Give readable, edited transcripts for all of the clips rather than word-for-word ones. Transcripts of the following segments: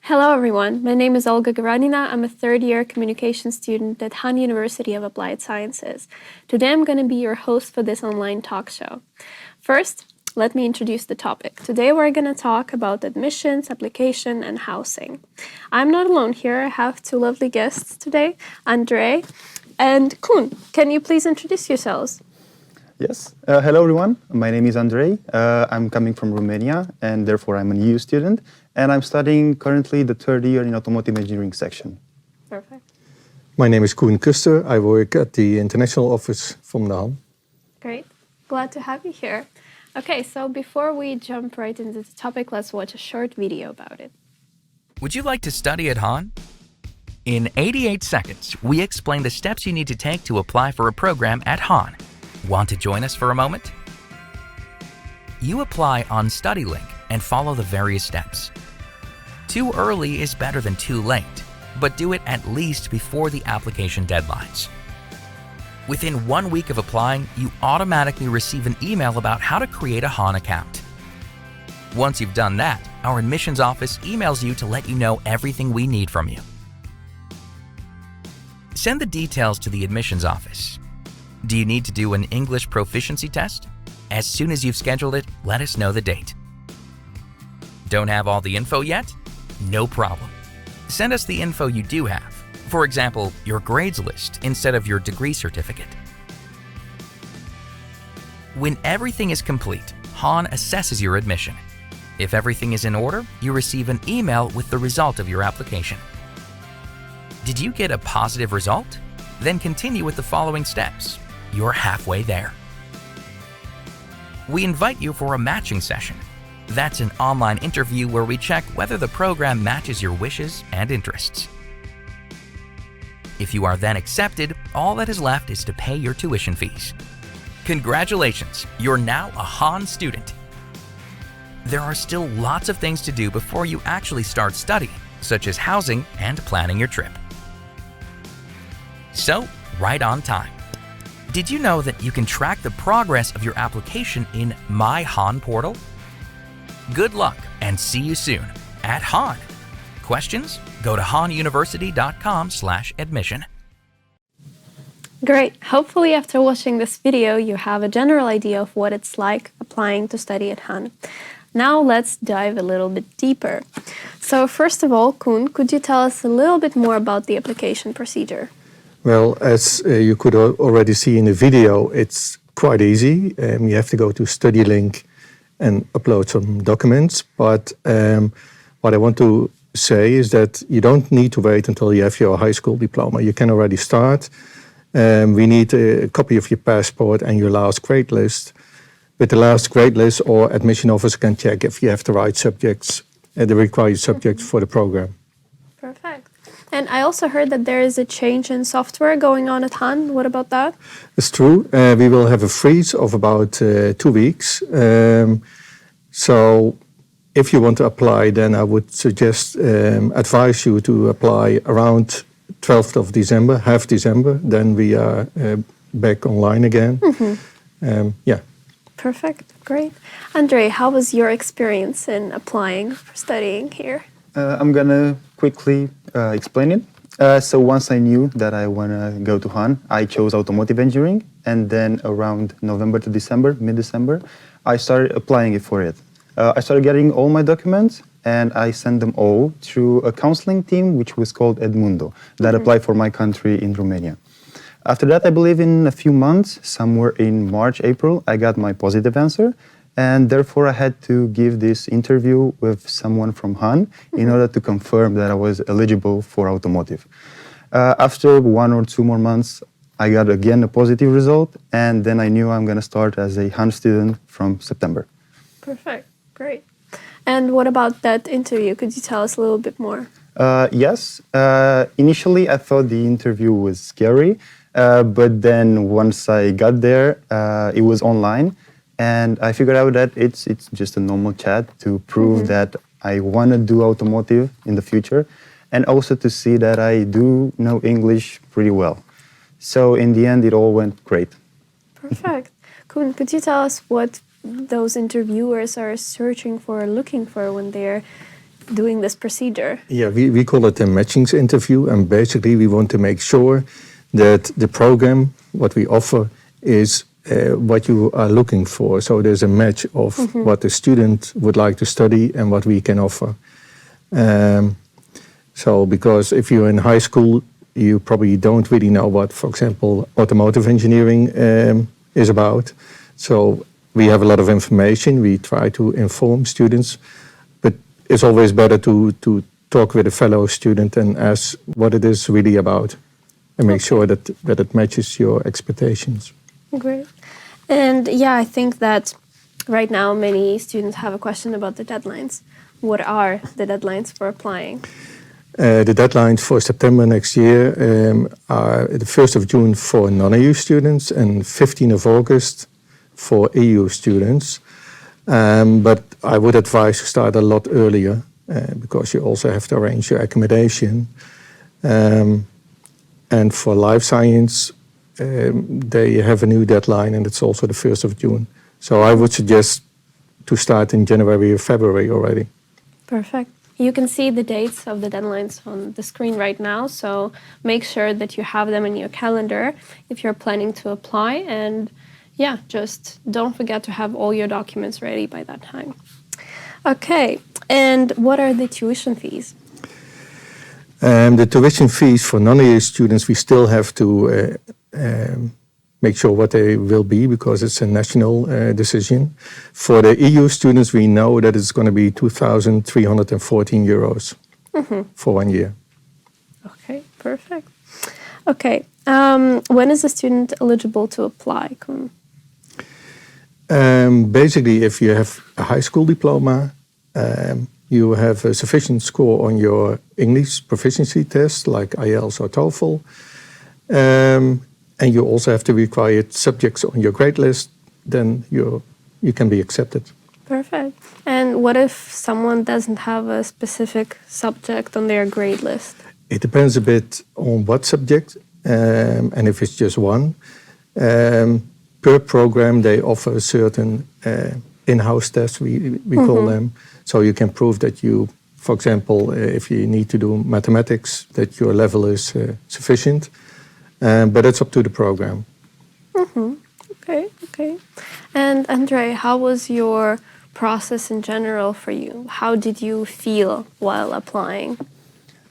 Hello everyone, my name is Olga Garanina. I'm a third-year communication student at Han University of Applied Sciences. Today I'm going to be your host for this online talk show. First, let me introduce the topic. Today we're going to talk about admissions, application, and housing. I'm not alone here. I have two lovely guests today, Andrei and Koen. Can you please introduce yourselves? Yes. Hello, everyone. My name is Andrei. I'm coming from Romania, and therefore I'm an EU student. And I'm studying currently the third year in automotive engineering section. Perfect. My name is Koen Kuster. I work at the international office from the Han. Great. Glad to have you here. Okay, so before we jump right into the topic, let's watch a short video about it. Would you like to study at Han? In 88 seconds, we explain the steps you need to take to apply for a program at Han. Want to join us for a moment? You apply on StudyLink and follow the various steps. Too early is better than too late, but do it at least before the application deadlines. Within 1 week of applying, you automatically receive an email about how to create a Han account. Once you've done that, our admissions office emails you to let you know everything we need from you. Send the details to the admissions office. Do you need to do an English proficiency test? As soon as you've scheduled it, let us know the date. Don't have all the info yet? No problem. Send us the info you do have. For example, your grades list instead of your degree certificate. When everything is complete, Han assesses your admission. If everything is in order, you receive an email with the result of your application. Did you get a positive result? Then continue with the following steps. You're halfway there. We invite you for a matching session. That's an online interview where we check whether the program matches your wishes and interests. If you are then accepted, all that is left is to pay your tuition fees. Congratulations, you're now a Han student. There are still lots of things to do before you actually start studying, such as housing and planning your trip. So, right on time. Did you know that you can track the progress of your application in My Han portal? Good luck and see you soon at Han. Questions? Go to hanuniversity.com/admission. Great. Hopefully after watching this video, you have a general idea of what it's like applying to study at Han. Now let's dive a little bit deeper. So first of all, Koen, could you tell us a little bit more about the application procedure? Well, as you could already see in the video, it's quite easy. You have to go to StudyLink and upload some documents. But what I want to say is that you don't need to wait until you have your high school diploma. You can already start. We need a copy of your passport and your last grade list. With the last grade list, or admission officer can check if you have the right subjects, the required subjects for the program. Perfect. And I also heard that there is a change in software going on at Han. What about that? It's true. We will have a freeze of about 2 weeks. So if you want to apply, then I would advise you to apply around 12th of December, half December. Then we are back online again. Yeah. Perfect. Great. Andrei, how was your experience in applying for studying here? I'm going to quickly explain it. So once I knew that I want to go to Han, I chose automotive engineering. And then around November to December, mid-December, I started applying for it. I started getting all my documents and I sent them all through a counseling team, which was called Edmundo, that applied for my country in Romania. After that, I believe in a few months, somewhere in March, April, I got my positive answer. And therefore, I had to give this interview with someone from Han in order to confirm that I was eligible for automotive. After 1 or 2 more months, I got again a positive result. And then I knew I'm going to start as a Han student from September. Perfect. Great. And what about that interview? Could you tell us a little bit more? Yes. Initially, I thought the interview was scary. But then once I got there, it was online. And I figured out that it's just a normal chat to prove that I want to do automotive in the future. And also to see that I do know English pretty well. So in the end, it all went great. Perfect. Koen, could you tell us what those interviewers are searching for or looking for when they're doing this procedure? Yeah, we call it a matchings interview, and basically we want to make sure that the program, what we offer, is what you are looking for. So there's a match of what the student would like to study and what we can offer. So because if you're in high school, you probably don't really know what, for example, automotive engineering is about. So we have a lot of information. We try to inform students, but it's always better to talk with a fellow student and ask what it is really about and make sure that it matches your expectations. Great. And yeah, I think that right now many students have a question about the deadlines. What are the deadlines for applying? The deadlines for September next year are the 1st of June for non-EU students and 15th of August for EU students. But I would advise to start a lot earlier because you also have to arrange your accommodation. And for life science, they have a new deadline and it's also the 1st of June. So I would suggest to start in January or February already. Perfect. You can see the dates of the deadlines on the screen right now, so make sure that you have them in your calendar if you're planning to apply. And yeah, just don't forget to have all your documents ready by that time. Okay, and what are the tuition fees? The tuition fees for non-EU students, we still have to make sure what they will be because it's a national decision. For the EU students, we know that it's going to be 2,314 euros for 1 year. Okay, perfect. Okay, when is a student eligible to apply, Koen? Basically, if you have a high school diploma, you have a sufficient score on your English proficiency test, like IELTS or TOEFL, and you also have the required subjects on your grade list, then you can be accepted. Perfect. And what if someone doesn't have a specific subject on their grade list? It depends a bit on what subject, and if it's just one. Per program, they offer a certain in-house tests, we call them. So you can prove that you, for example, if you need to do mathematics, that your level is sufficient. But it's up to the program. Okay. And Andrei, how was your process in general for you? How did you feel while applying?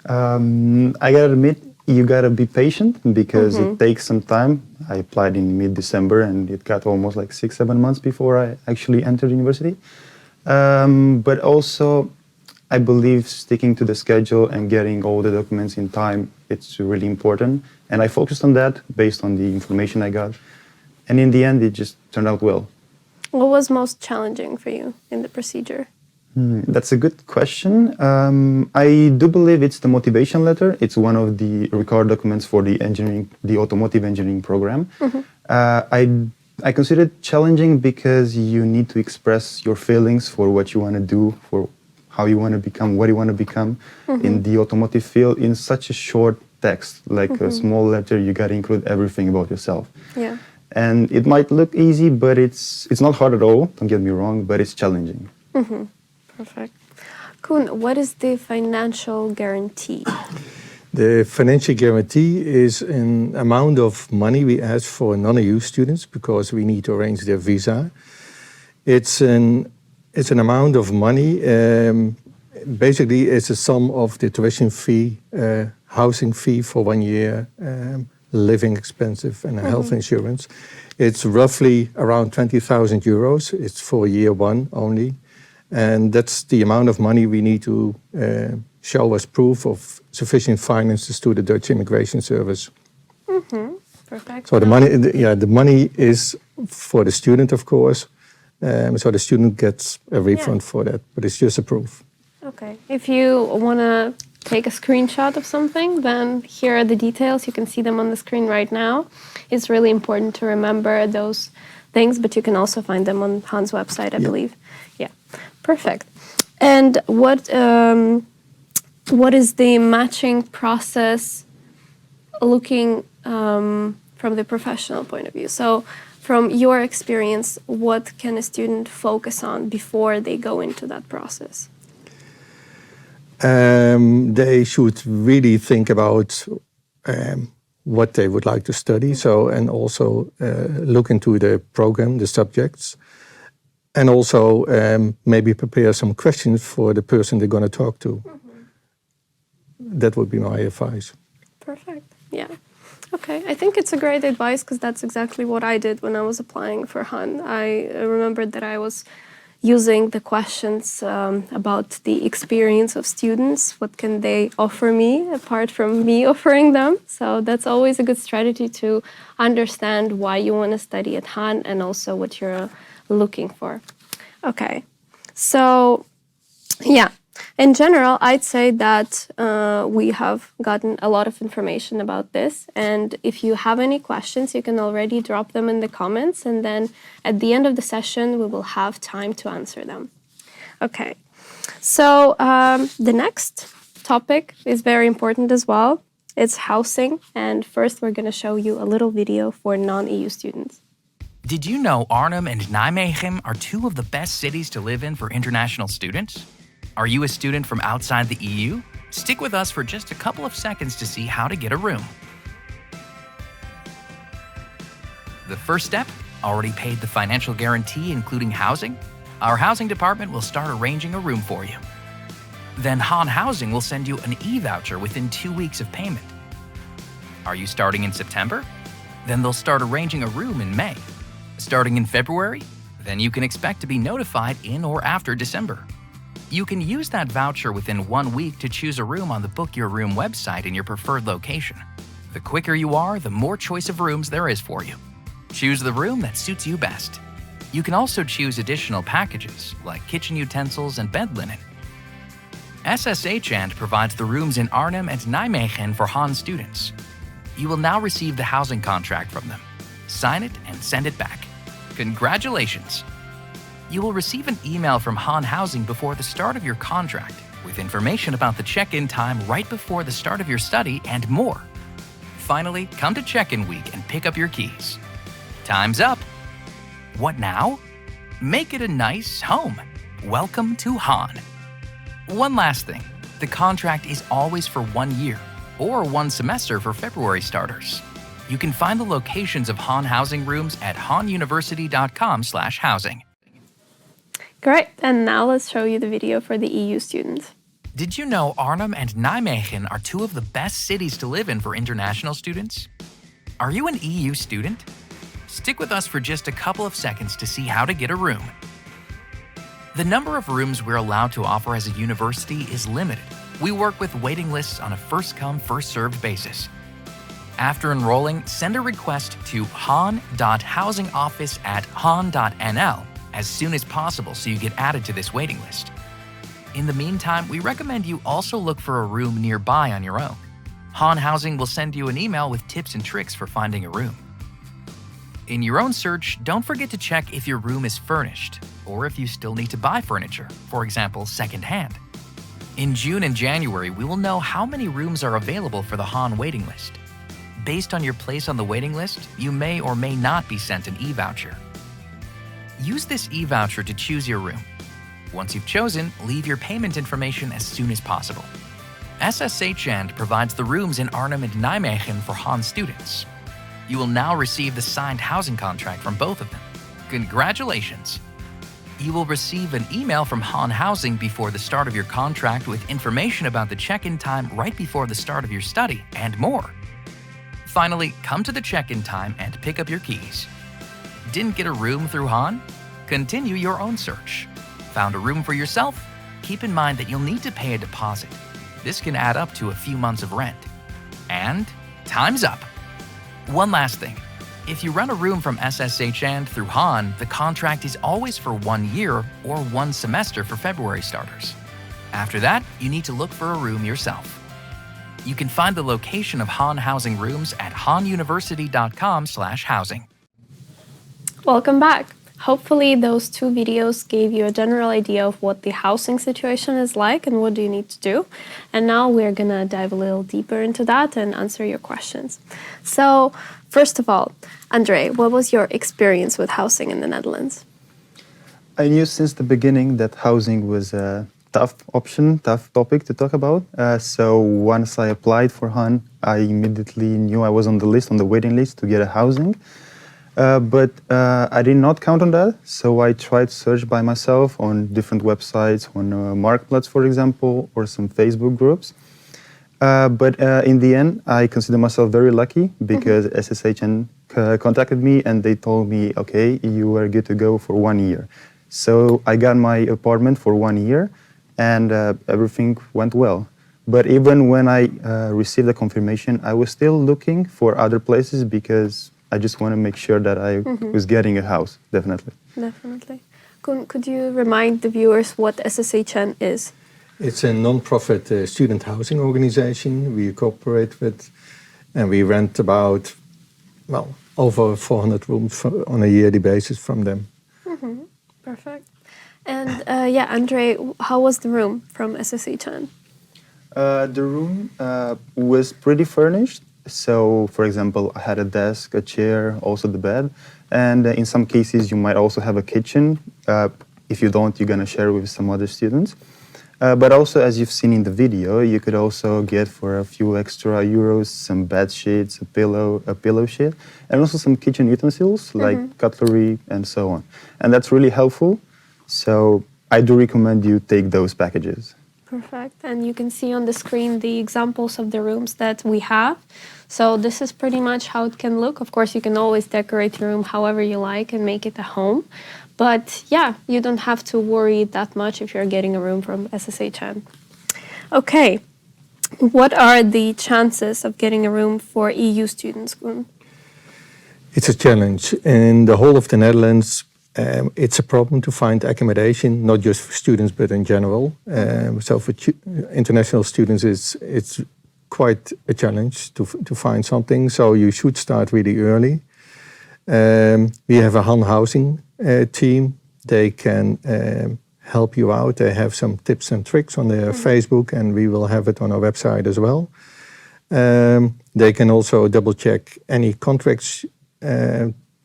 I gotta admit, you gotta be patient because it takes some time. I applied in mid-December and it got almost like 6-7 months before I actually entered university. But also, I believe sticking to the schedule and getting all the documents in time, it's really important. And I focused on that based on the information I got. And in the end, it just turned out well. What was most challenging for you in the procedure? That's a good question. I do believe it's the motivation letter. It's one of the required documents for the automotive engineering program. I consider it challenging because you need to express your feelings for what you want to do, for how you want to become, what you want to become in the automotive field in such a short text, like a small letter. You got to include everything about yourself. Yeah. And it might look easy, but it's not hard at all. Don't get me wrong, but it's challenging. Perfect. Koen, what is the financial guarantee? The financial guarantee is an amount of money we ask for non-EU students because we need to arrange their visa. It's an amount of money. Basically, it's a sum of the tuition fee, housing fee for 1 year, living expenses, and health insurance. It's roughly around 20,000 euros. It's for year one only. And that's the amount of money we need to show as proof of sufficient finances to the Dutch Immigration Service. Perfect. So the money is for the student, of course. So the student gets a refund for that, but it's just a proof. Okay. If you want to take a screenshot of something, then here are the details. You can see them on the screen right now. It's really important to remember those things, but you can also find them on Han's website, I believe. Yeah. Perfect. And what is the matching process looking from the professional point of view? So from your experience, what can a student focus on before they go into that process? They should really think about what they would like to study. So, and also look into the program, the subjects, and also maybe prepare some questions for the person they're going to talk to. That would be my advice. Perfect. Yeah. Okay. I think it's a great advice because that's exactly what I did when I was applying for Han. I remembered that I was using the questions about the experience of students. What can they offer me apart from me offering them? So that's always a good strategy to understand why you want to study at Han and also what you're looking for. Okay. So, yeah. In general, I'd say that we have gotten a lot of information about this. And if you have any questions, you can already drop them in the comments. And then at the end of the session, we will have time to answer them. Okay. So the next topic is very important as well. It's housing. And first, we're going to show you a little video for non-EU students. Did you know Arnhem and Nijmegen are two of the best cities to live in for international students? Are you a student from outside the EU? Stick with us for just a couple of seconds to see how to get a room. The first step, already paid the financial guarantee including housing? Our housing department will start arranging a room for you. Then Han Housing will send you an e-voucher within 2 weeks of payment. Are you starting in September? Then they'll start arranging a room in May. Starting in February? Then you can expect to be notified in or after December. You can use that voucher within 1 week to choose a room on the Book Your Room website in your preferred location. The quicker you are, the more choice of rooms there is for you. Choose the room that suits you best. You can also choose additional packages like kitchen utensils and bed linen. SSH provides the rooms in Arnhem and Nijmegen for Han students. You will now receive the housing contract from them. Sign it and send it back. Congratulations! You will receive an email from Han Housing before the start of your contract with information about the check-in time right before the start of your study and more. Finally, come to check-in week and pick up your keys. Time's up! What now? Make it a nice home. Welcome to Han. One last thing, the contract is always for 1 year or 1 semester for February starters. You can find the locations of Han Housing rooms at hanuniversity.com/housing. Great, and now let's show you the video for the EU students. Did you know Arnhem and Nijmegen are two of the best cities to live in for international students? Are you an EU student? Stick with us for just a couple of seconds to see how to get a room. The number of rooms we're allowed to offer as a university is limited. We work with waiting lists on a first-come, first-served basis. After enrolling, send a request to han.housingoffice@han.nl as soon as possible so you get added to this waiting list. In the meantime, we recommend you also look for a room nearby on your own. Han Housing will send you an email with tips and tricks for finding a room. In your own search, don't forget to check if your room is furnished or if you still need to buy furniture, for example, secondhand. In June and January, we will know how many rooms are available for the Han waiting list. Based on your place on the waiting list, you may or may not be sent an e-voucher. Use this e-voucher to choose your room. Once you've chosen, leave your payment information as soon as possible. SSH provides the rooms in Arnhem and Nijmegen for Han students. You will now receive the signed housing contract from both of them. Congratulations! You will receive an email from Han Housing before the start of your contract with information about the check-in time right before the start of your study and more. Finally, come to the check-in time and pick up your keys. Didn't get a room through Han? Continue your own search. Found a room for yourself? Keep in mind that you'll need to pay a deposit. This can add up to a few months of rent. And time's up! One last thing. If you rent a room from SSH through Han, the contract is always for 1 year or 1 semester for February starters. After that, you need to look for a room yourself. You can find the location of Han Housing rooms at hanuniversity.com/housing. Welcome back. Hopefully those 2 videos gave you a general idea of what the housing situation is like and what do you need to do. And now we're gonna dive a little deeper into that and answer your questions. So first of all, Andrei, what was your experience with housing in the Netherlands? I knew since the beginning that housing was tough topic to talk about. So once I applied for Han, I immediately knew I was on the waiting list to get a housing. But I did not count on that, so I tried to search by myself on different websites, on Marktplaats, for example, or some Facebook groups. But in the end, I consider myself very lucky because SSHN contacted me and they told me, okay, you are good to go for 1 year. So I got my apartment for 1 year and everything went well. But even when I received the confirmation, I was still looking for other places because I just want to make sure that I was getting a house, definitely. Definitely. Could you remind the viewers what SSHN is? It's a non-profit student housing organization we cooperate with, and we rent about, over 400 rooms on a yearly basis from them. Perfect. And Andrei, how was the room from SSHN? The room was pretty furnished. So, for example, I had a desk, a chair, also the bed. And in some cases, you might also have a kitchen. If you don't, you're going to share with some other students. But also, as you've seen in the video, you could also get for a few extra euros some bed sheets, a pillow sheet, and also some kitchen utensils like cutlery and so on. And that's really helpful. So I do recommend you take those packages. Perfect. And you can see on the screen the examples of the rooms that we have. So this is pretty much how it can look. Of course, you can always decorate your room however you like and make it a home. But yeah, you don't have to worry that much if you're getting a room from SSHN. Okay, what are the chances of getting a room for EU students, Koen? It's a challenge. In the whole of the Netherlands, it's a problem to find accommodation, not just for students, but in general. So for international students, it's quite a challenge to find something. So you should start really early. We have a Han housing team. They can help you out. They have some tips and tricks on their Facebook, and we will have it on our website as well. They can also double check any contracts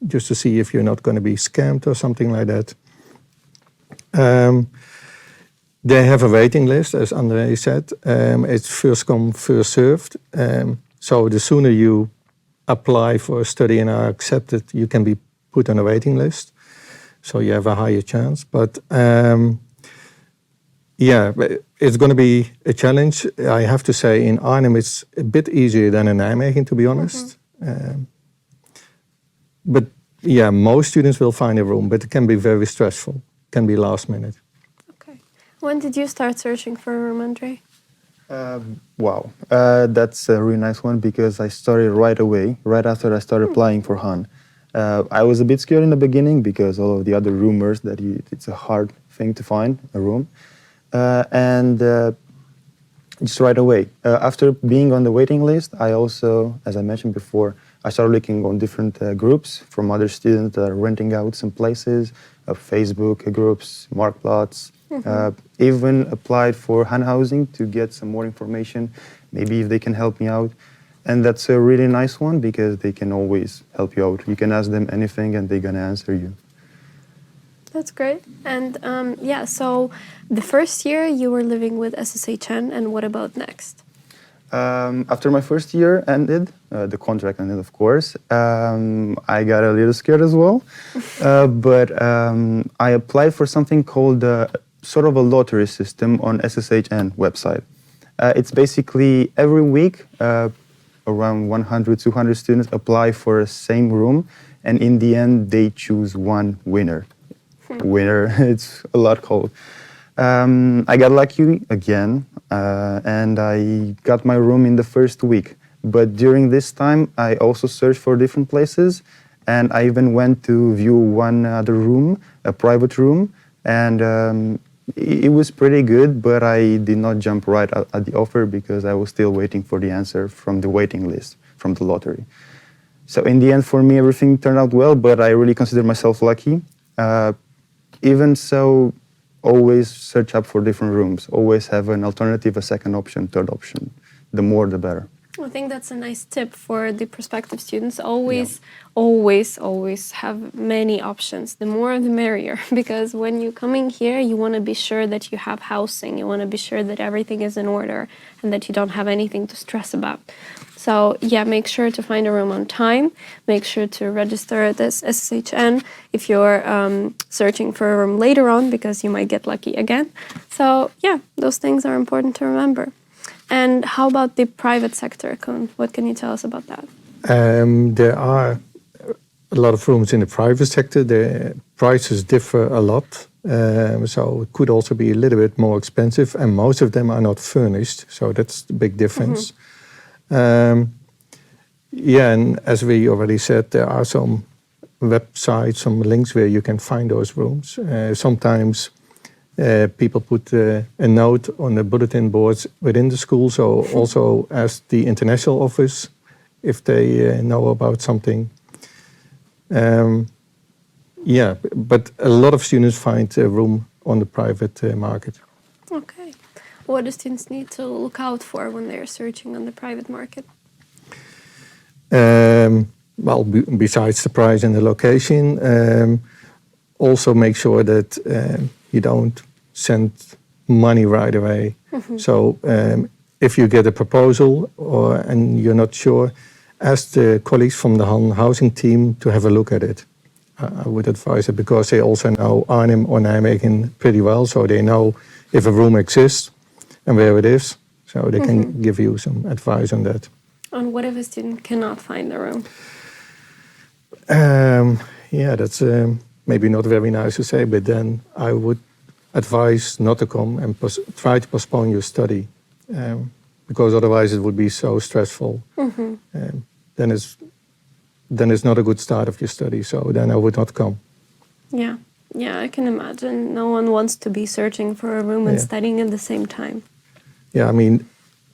just to see if you're not going to be scammed or something like that. They have a waiting list, as Andrei said. It's first come, first served. So the sooner you apply for a study and are accepted, you can be put on a waiting list. So you have a higher chance. But it's going to be a challenge. I have to say, in Arnhem, it's a bit easier than in Nijmegen, to be honest. But yeah, most students will find a room, but it can be very stressful. It can be last minute. Okay. When did you start searching for a room, Andrei? That's a really nice one because I started right away, right after I started applying for Han. I was a bit scared in the beginning because all of the other rumors that it's a hard thing to find a room. Just right away. After being on the waiting list, I also, as I mentioned before, I started looking on different groups from other students that are renting out some places, Facebook groups, Marktplaats. Even applied for Han housing to get some more information, maybe if they can help me out. And that's a really nice one because they can always help you out. You can ask them anything and they're going to answer you. That's great. And so the first year you were living with SSHN, and what about next? After my first year ended, the contract ended, of course, I got a little scared as well. But I applied for something called sort of a lottery system on SSHN website. It's basically every week, around 100, 200 students apply for the same room, and in the end, they choose one winner. It's a lot called. I got lucky again, and I got my room in the first week. But during this time, I also searched for different places, and I even went to view one other room, a private room, and it was pretty good, but I did not jump right at the offer because I was still waiting for the answer from the waiting list, from the lottery. So in the end, for me, everything turned out well, but I really consider myself lucky. Even so, always search up for different rooms. Always have an alternative, a second option, third option. The more, the better. I think that's a nice tip for the prospective students. Always have many options. The more the merrier, because when you're coming here, you want to be sure that you have housing. You want to be sure that everything is in order and that you don't have anything to stress about. So yeah, make sure to find a room on time. Make sure to register at this SSHN if you're searching for a room later on, because you might get lucky again. So yeah, those things are important to remember. And how about the private sector, Koen? What can you tell us about that? There are a lot of rooms in the private sector. The prices differ a lot. So it could also be a little bit more expensive, and most of them are not furnished. So that's the big difference. Yeah, and as we already said, there are some websites, some links where you can find those rooms. Sometimes people put a note on the bulletin boards within the school, so also ask the international office if they know about something. Yeah, but a lot of students find a room on the private market. Okay. What do students need to look out for when they're searching on the private market? Well, besides the price and the location, also make sure that you don't send money right away. So if you get a proposal and you're not sure, ask the colleagues from the housing team to have a look at it. I would advise it, because they also know Arnhem or Nijmegen pretty well, so they know if a room exists and where it is, so they can give you some advice on that. And what if a student cannot find a room? Yeah, that's maybe not very nice to say, but then I would advise not to come and try to postpone your study, because otherwise it would be so stressful. Then it's not a good start of your study, so then I would not come. Yeah, I can imagine. No one wants to be searching for a room and studying at the same time. Yeah, I mean,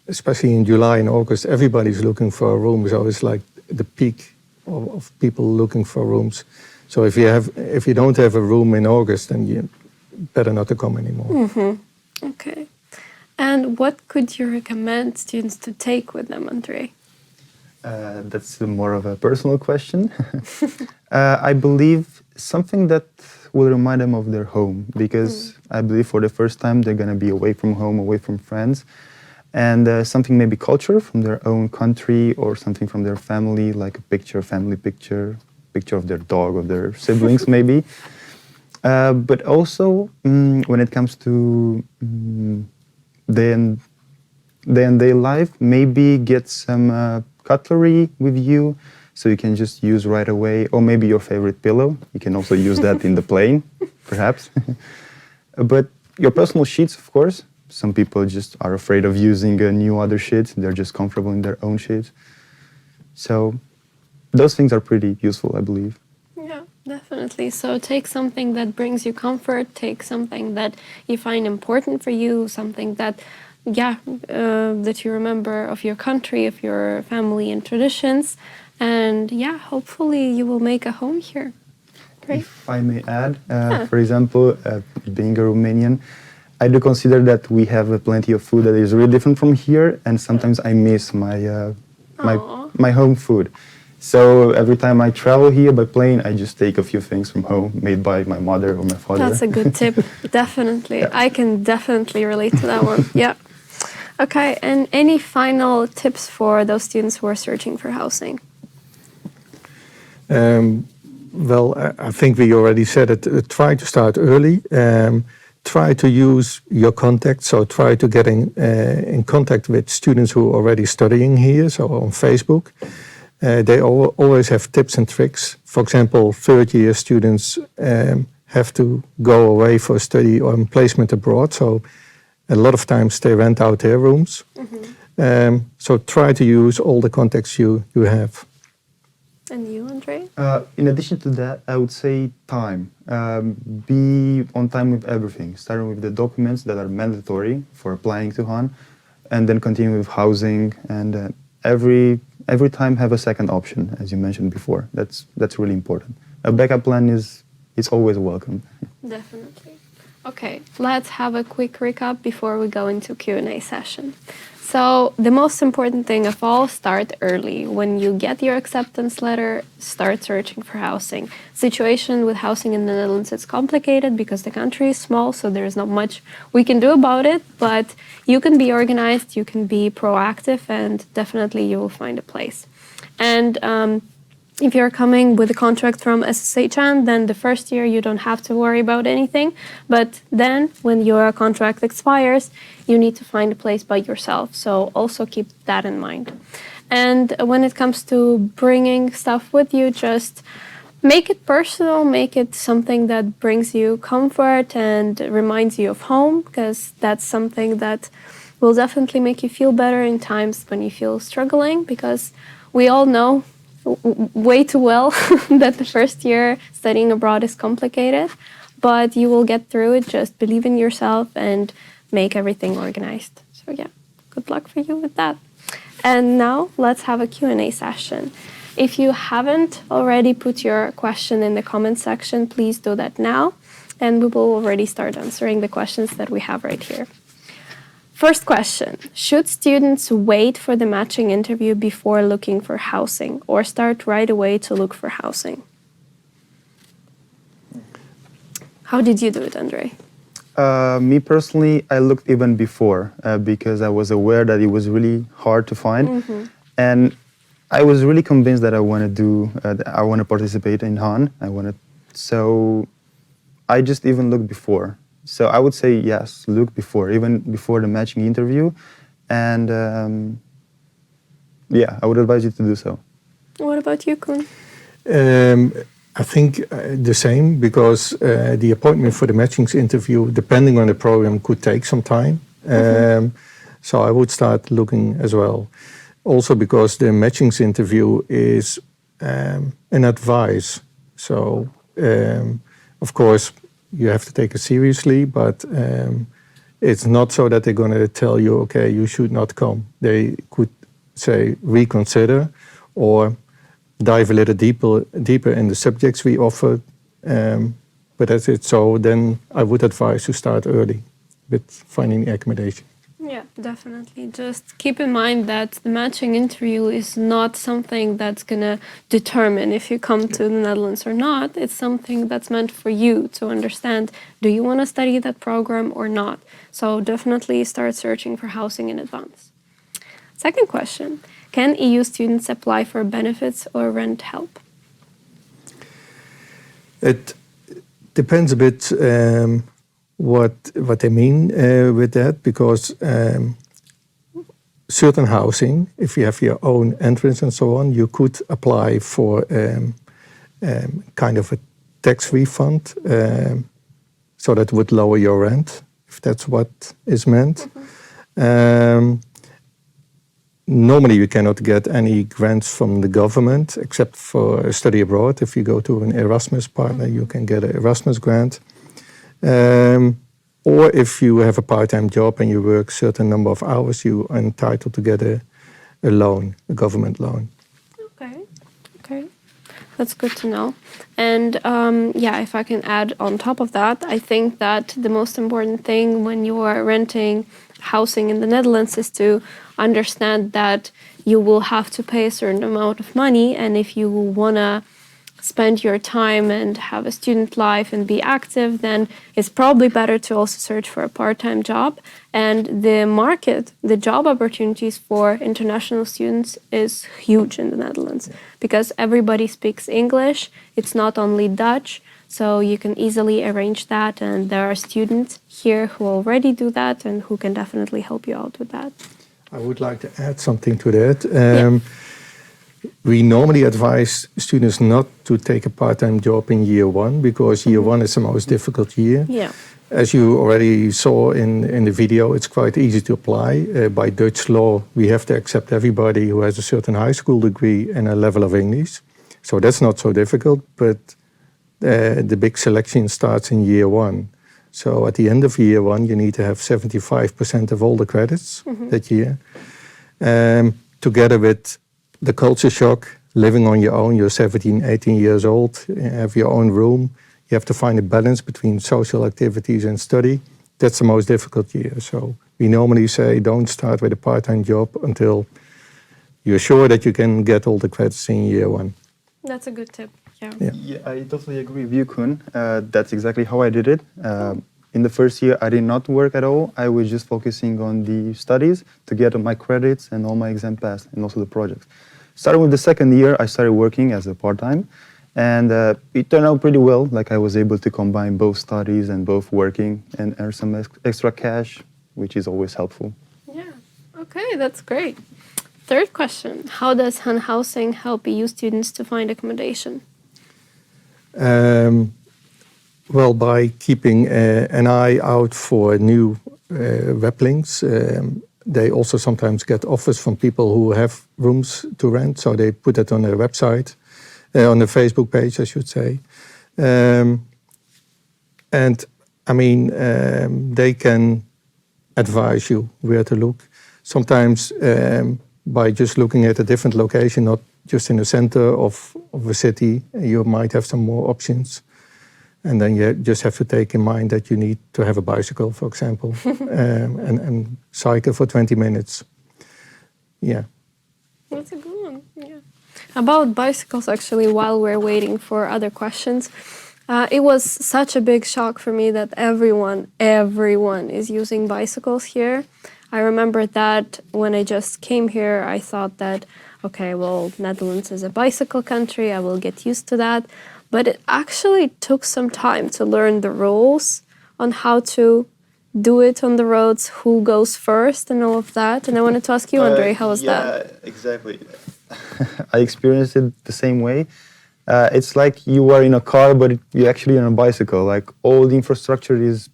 especially in July and August, everybody's looking for a room, so it's like the peak of people looking for rooms. So if you don't have a room in August, then you better not to come anymore. Okay. And what could you recommend students to take with them, Andrei? That's more of a personal question. I believe something that will remind them of their home, because I believe for the first time they're going to be away from home, away from friends, and something maybe culture from their own country, or something from their family, like a picture, family picture of their dog or their siblings maybe. But also when it comes to day-and-day life, maybe get some cutlery with you, so you can just use right away, or maybe your favorite pillow. You can also use that in the plane, perhaps. But your personal sheets, of course. Some people just are afraid of using a new other sheet. They're just comfortable in their own sheets. So those things are pretty useful, I believe. Yeah, definitely. So take something that brings you comfort, take something that you find important for you, something that that you remember of your country, of your family and traditions. And hopefully you will make a home here. Great. If I may add, for example, being a Romanian, I do consider that we have plenty of food that is really different from here, and sometimes I miss my home food. So every time I travel here by plane, I just take a few things from home made by my mother or my father. That's a good tip, definitely. Yeah. I can definitely relate to that one. Yeah. Okay, and any final tips for those students who are searching for housing? Well, I think we already said it. Try to start early. Try to use your contacts. So try to get in contact with students who are already studying here. So on Facebook, they always have tips and tricks. For example, third-year students have to go away for study or placement abroad. So a lot of times they rent out their rooms. So try to use all the contacts you have. And you, Andrei? In addition to that, I would say time. Be on time with everything, starting with the documents that are mandatory for applying to HAN, and then continue with housing, and every time have a second option, as you mentioned before. That's really important. A backup plan is always welcome. Definitely. Okay, let's have a quick recap before we go into Q&A session. So the most important thing of all, start early. When you get your acceptance letter, start searching for housing. Situation with housing in the Netherlands is complicated because the country is small, so there's not much we can do about it, but you can be organized, you can be proactive, and definitely you will find a place. And if you're coming with a contract from SSHN, then the first year you don't have to worry about anything. But then when your contract expires, you need to find a place by yourself. So also keep that in mind. And when it comes to bringing stuff with you, just make it personal, make it something that brings you comfort and reminds you of home, because that's something that will definitely make you feel better in times when you feel struggling, because we all know way too well that the first year studying abroad is complicated, but you will get through it. Just believe in yourself and make everything organized. So yeah, good luck for you with that. And now let's have a Q&A session. If you haven't already put your question in the comment section, please do that now, and we will already start answering the questions that we have right here. First question, should students wait for the matching interview before looking for housing or start right away to look for housing? How did you do it, Andrei? Me personally, I looked even before because I was aware that it was really hard to find. And I was really convinced that I want to participate in Han. So I just even looked before. So I would say yes, look before, even before the matching interview. And yeah, I would advise you to do so. What about you, Koen? I think the same, because the appointment for the matchings interview, depending on the program, could take some time. So I would start looking as well. Also because the matchings interview is an advice. So of course, you have to take it seriously, but it's not so that they're going to tell you, okay, you should not come. They could say reconsider or dive a little deeper in the subjects we offer. But that's it. So then I would advise to start early with finding accommodation. Yeah, definitely. Just keep in mind that the matching interview is not something that's going to determine if you come to the Netherlands or not. It's something that's meant for you to understand, do you want to study that program or not? So definitely start searching for housing in advance. Second question, can EU students apply for benefits or rent help? It depends a bit what they mean with that, because certain housing, if you have your own entrance and so on, you could apply for kind of a tax refund, so that would lower your rent, if that's what is meant. Normally you cannot get any grants from the government except for a study abroad. If you go to an Erasmus partner, you can get an Erasmus grant. Or if you have a part-time job and you work a certain number of hours, you are entitled to get a loan, a government loan. Okay. That's good to know. And yeah, if I can add on top of that, I think that the most important thing when you are renting housing in the Netherlands is to understand that you will have to pay a certain amount of money, and if you want to spend your time and have a student life and be active, then it's probably better to also search for a part-time job. And the market, the job opportunities for international students is huge in the Netherlands because everybody speaks English. It's not only Dutch, so you can easily arrange that. And there are students here who already do that and who can definitely help you out with that. I would like to add something to that. We normally advise students not to take a part-time job in year one, because year one is the most difficult year. Yeah. As you already saw in the video, it's quite easy to apply. By Dutch law, we have to accept everybody who has a certain high school degree and a level of English. So that's not so difficult, but the big selection starts in year one. So at the end of year one, you need to have 75% of all the credits that year. Together with the culture shock, living on your own, you're 17, 18 years old, you have your own room. You have to find a balance between social activities and study. That's the most difficult year. So we normally say don't start with a part-time job until you're sure that you can get all the credits in year one. That's a good tip. Yeah. Yeah, I totally agree with you, Koen. That's exactly how I did it. In the first year, I did not work at all. I was just focusing on the studies to get my credits and all my exam passed, and also the projects. Starting with the second year, I started working as a part-time, and it turned out pretty well. Like I was able to combine both studies and both working and earn some extra cash, which is always helpful. Yeah. Okay, that's great. Third question: how does Han Housing help EU students to find accommodation? Well, by keeping an eye out for new web links, they also sometimes get offers from people who have rooms to rent, so they put that on their website, on their Facebook page, I should say. And I mean, they can advise you where to look. Sometimes by just looking at a different location, not just in the center of a city, you might have some more options. And then you just have to take in mind that you need to have a bicycle, for example, and cycle for 20 minutes. Yeah. That's a good one. Yeah. About bicycles, actually, while we're waiting for other questions, it was such a big shock for me that everyone is using bicycles here. I remember that when I just came here, I thought that, okay, well, Netherlands is a bicycle country, I will get used to that. But it actually took some time to learn the rules on how to do it on the roads, who goes first and all of that. And I wanted to ask you, Andrei, how was that? Yeah, exactly. I experienced it the same way. It's like you are in a car, but you're actually on a bicycle. Like all the infrastructure is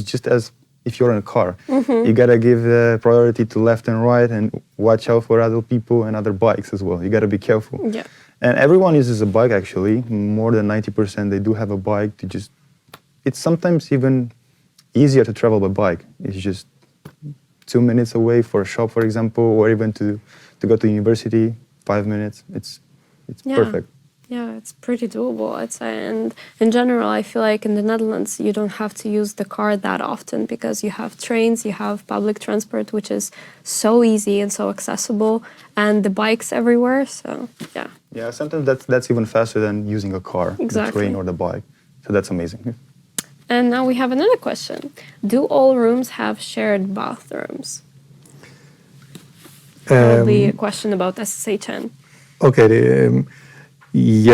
just as if you're in a car. Mm-hmm. You gotta give priority to left and right and watch out for other people and other bikes as well. You gotta be careful. Yeah. And everyone uses a bike actually. More than 90% they do have a bike to just... It's sometimes even easier to travel by bike. It's just 2 minutes away for a shop, for example, or even to go to university, 5 minutes. It's perfect. Yeah, it's pretty doable, I'd say. And in general, I feel like in the Netherlands, you don't have to use the car that often because you have trains, you have public transport, which is so easy and so accessible, and the bikes everywhere, so yeah. Yeah, sometimes that's even faster than using a car, exactly. The train or the bike. So that's amazing. And now we have another question. Do all rooms have shared bathrooms? Probably a question about SSHN. Okay,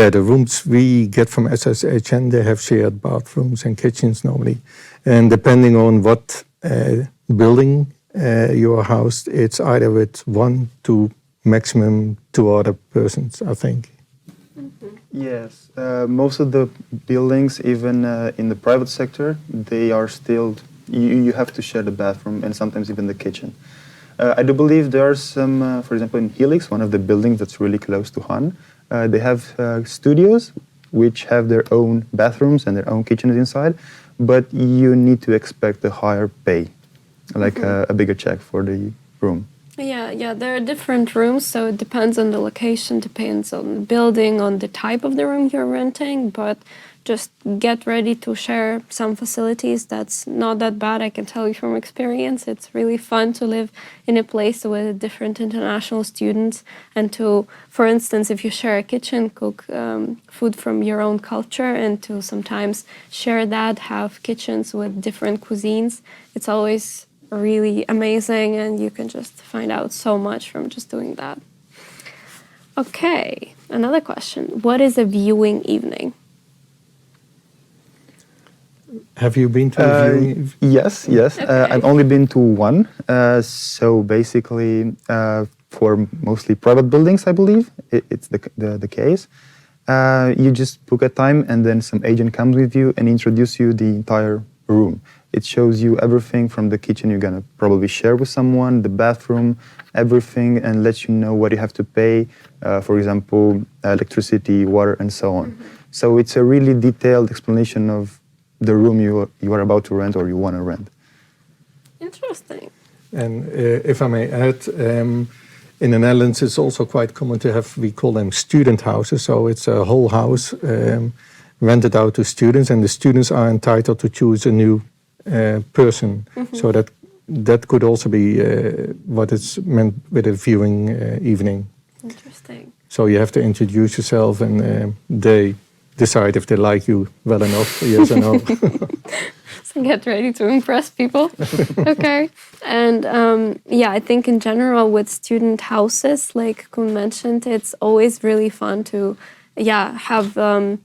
the rooms we get from SSHN, they have shared bathrooms and kitchens normally. And depending on what building you are housed, it's either with 1 to maximum 2 other persons, I think. Mm-hmm. Yes, most of the buildings, even in the private sector, they are still, you have to share the bathroom and sometimes even the kitchen. I do believe there are some, for example, in Helix, one of the buildings that's really close to Han, they have studios which have their own bathrooms and their own kitchens inside, but you need to expect a higher pay, like a bigger check for the room. Yeah, there are different rooms, so it depends on the location, depends on the building, on the type of the room you're renting, but just get ready to share some facilities. That's not that bad, I can tell you from experience. It's really fun to live in a place with different international students and to, for instance, if you share a kitchen, cook food from your own culture and to sometimes share that, have kitchens with different cuisines. It's always really amazing and you can just find out so much from just doing that. Okay, another question. What is a viewing evening? Have you been to a viewing? Yes. Okay. I've only been to one. So basically, for mostly private buildings, I believe, it's the case. You just book a time and then some agent comes with you and introduce you the entire room. It shows you everything from the kitchen you're gonna probably share with someone, the bathroom, everything, and lets you know what you have to pay, for example, electricity, water, and so on. Mm-hmm. So it's a really detailed explanation of the room you are about to rent or you want to rent. Interesting. And if I may add, in the Netherlands it's also quite common to have, we call them student houses, so it's a whole house rented out to students, and the students are entitled to choose a new person. Mm-hmm. So that that could also be what is meant with a viewing evening. Interesting. So you have to introduce yourself, and they decide if they like you well enough, yes or no. So get ready to impress people. Okay. And I think in general with student houses, like Koen mentioned, it's always really fun to have a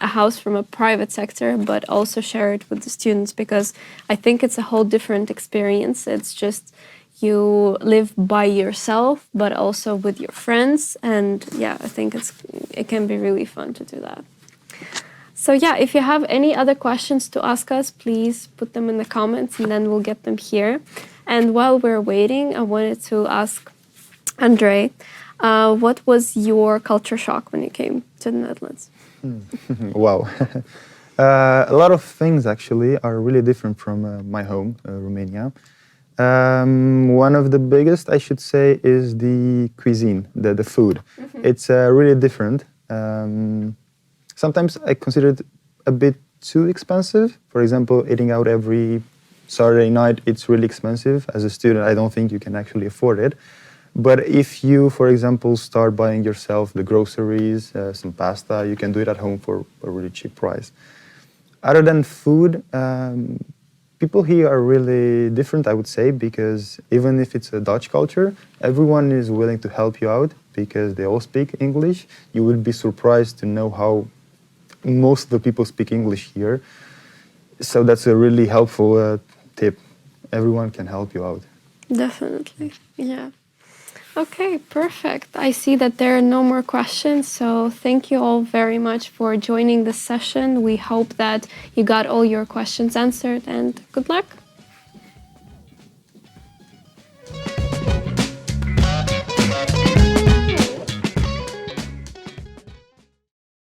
house from a private sector, but also share it with the students, because I think it's a whole different experience. It's just you live by yourself, but also with your friends. And I think it can be really fun to do that. So if you have any other questions to ask us, please put them in the comments and then we'll get them here. And while we're waiting, I wanted to ask Andrei, what was your culture shock when you came to the Netherlands? Wow. A lot of things actually are really different from my home, Romania. One of the biggest, I should say, is the cuisine, the food. Mm-hmm. It's really different. Sometimes I consider it a bit too expensive. For example, eating out every Saturday night, it's really expensive. As a student, I don't think you can actually afford it. But if you, for example, start buying yourself the groceries, some pasta, you can do it at home for a really cheap price. Other than food, people here are really different, I would say, because even if it's a Dutch culture, everyone is willing to help you out because they all speak English. You would be surprised to know how most of the people speak English here. So that's a really helpful tip. Everyone can help you out. Definitely, yeah. Okay, perfect. I see that there are no more questions, so thank you all very much for joining this session. We hope that you got all your questions answered, and good luck.